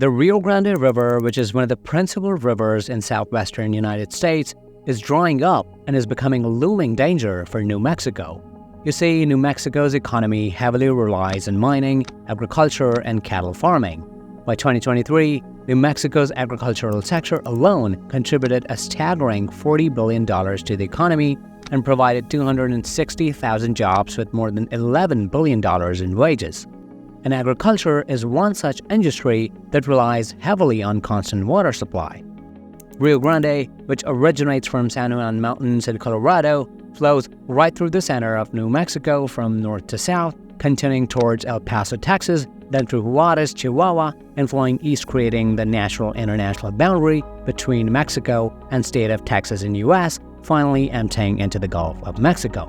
The Rio Grande River, which is one of the principal rivers in southwestern United States, is drying up and is becoming a looming danger for New Mexico. You see, New Mexico's economy heavily relies on mining, agriculture, and cattle farming. By 2023, New Mexico's agricultural sector alone contributed a staggering $40 billion to the economy and provided 260,000 jobs with more than $11 billion in wages. And agriculture is one such industry that relies heavily on constant water supply. Rio Grande, which originates from San Juan Mountains in Colorado, flows right through the center of New Mexico from north to south, continuing towards El Paso, Texas, then through Juarez, Chihuahua, and flowing east, creating the natural international boundary between Mexico and state of Texas in U.S., finally emptying into the Gulf of Mexico.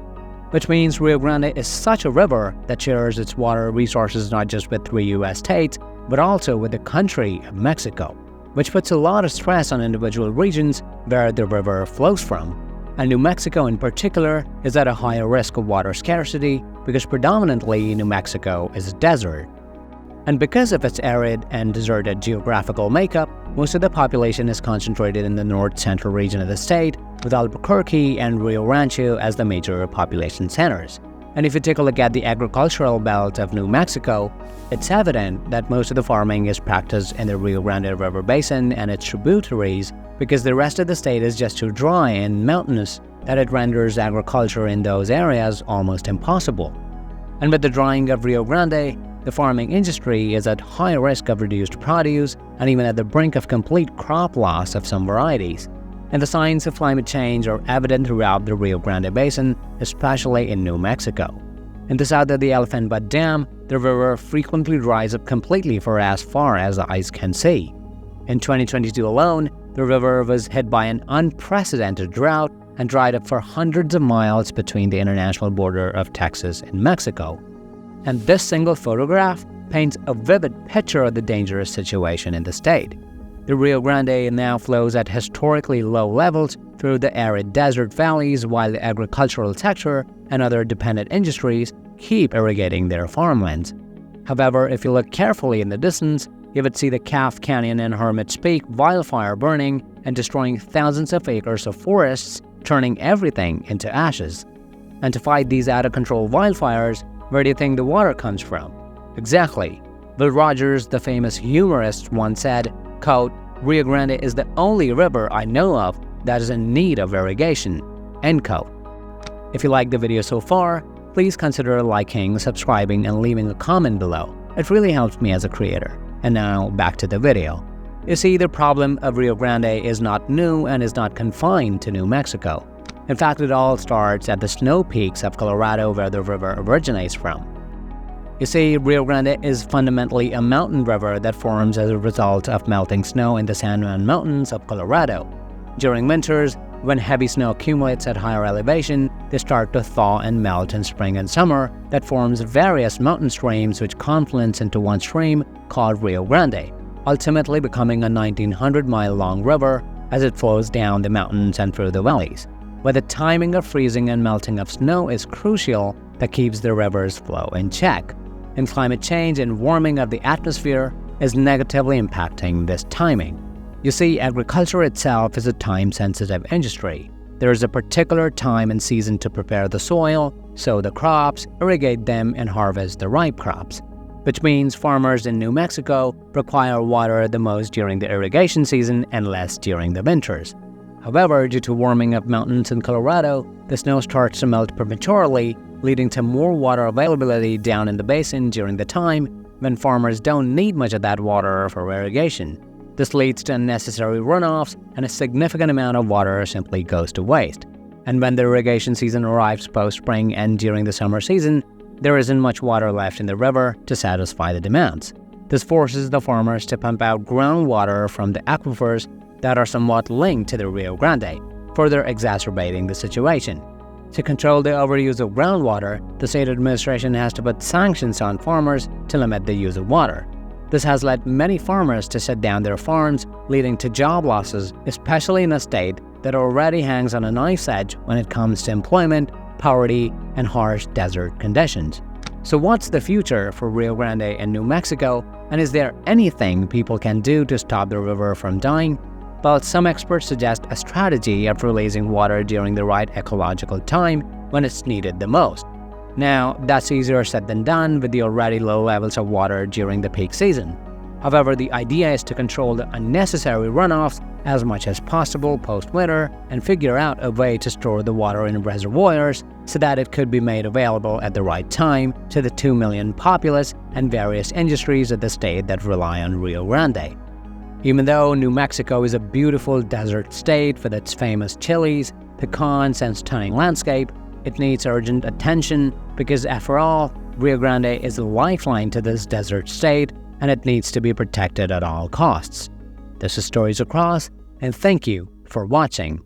Which means Rio Grande is such a river that shares its water resources not just with 3 U.S. states, but also with the country of Mexico, which puts a lot of stress on individual regions where the river flows from. And New Mexico in particular is at a higher risk of water scarcity because predominantly New Mexico is a desert. And because of its arid and deserted geographical makeup, most of the population is concentrated in the north-central region of the state, with Albuquerque and Rio Rancho as the major population centers. And if you take a look at the agricultural belt of New Mexico, it's evident that most of the farming is practiced in the Rio Grande River basin and its tributaries because the rest of the state is just too dry and mountainous that it renders agriculture in those areas almost impossible. And with the drying of Rio Grande, the farming industry is at high risk of reduced produce and even at the brink of complete crop loss of some varieties. And the signs of climate change are evident throughout the Rio Grande Basin, especially in New Mexico. In the south of the Elephant Butte Dam, the river frequently dries up completely for as far as the eyes can see. In 2022 alone, the river was hit by an unprecedented drought and dried up for hundreds of miles between the international border of Texas and Mexico. And this single photograph paints a vivid picture of the dangerous situation in the state. The Rio Grande now flows at historically low levels through the arid desert valleys while the agricultural sector and other dependent industries keep irrigating their farmlands. However, if you look carefully in the distance, you would see the Calf Canyon and Hermit's Peak wildfire burning and destroying thousands of acres of forests, turning everything into ashes. And to fight these out-of-control wildfires, where do you think the water comes from? Exactly. Will Rogers, the famous humorist, once said, quote, "Rio Grande is the only river I know of that is in need of irrigation," end quote. If you liked the video so far, please consider liking, subscribing, and leaving a comment below. It really helps me as a creator. And now, back to the video. You see, the problem of Rio Grande is not new and is not confined to New Mexico. In fact, it all starts at the snow peaks of Colorado where the river originates from. You see, Rio Grande is fundamentally a mountain river that forms as a result of melting snow in the San Juan Mountains of Colorado. During winters, when heavy snow accumulates at higher elevation, they start to thaw and melt in spring and summer that forms various mountain streams which confluence into one stream called Rio Grande, ultimately becoming a 1,900-mile-long river as it flows down the mountains and through the valleys, where the timing of freezing and melting of snow is crucial that keeps the river's flow in check. And climate change and warming of the atmosphere is negatively impacting this timing. You see, agriculture itself is a time-sensitive industry. There is a particular time and season to prepare the soil, sow the crops, irrigate them, and harvest the ripe crops, which means farmers in New Mexico require water the most during the irrigation season and less during the winters. However, due to warming of mountains in Colorado, the snow starts to melt prematurely, leading to more water availability down in the basin during the time when farmers don't need much of that water for irrigation. This leads to unnecessary runoffs, and a significant amount of water simply goes to waste. And when the irrigation season arrives post-spring and during the summer season, there isn't much water left in the river to satisfy the demands. This forces the farmers to pump out groundwater from the aquifers that are somewhat linked to the Rio Grande, further exacerbating the situation. To control the overuse of groundwater, the state administration has to put sanctions on farmers to limit the use of water. This has led many farmers to shut down their farms, leading to job losses, especially in a state that already hangs on a knife's edge when it comes to employment, poverty, and harsh desert conditions. So what's the future for Rio Grande and New Mexico And is there anything people can do to stop the river from dying? Well, some experts suggest a strategy of releasing water during the right ecological time when it's needed the most. Now, that's easier said than done with the already low levels of water during the peak season. However, the idea is to control the unnecessary runoffs as much as possible post-winter and figure out a way to store the water in reservoirs so that it could be made available at the right time to the 2 million populace and various industries of the state that rely on Rio Grande. Even though New Mexico is a beautiful desert state with its famous chilies, pecans, and stunning landscape, it needs urgent attention because, after all, Rio Grande is a lifeline to this desert state and it needs to be protected at all costs. This is Stories Across, and thank you for watching.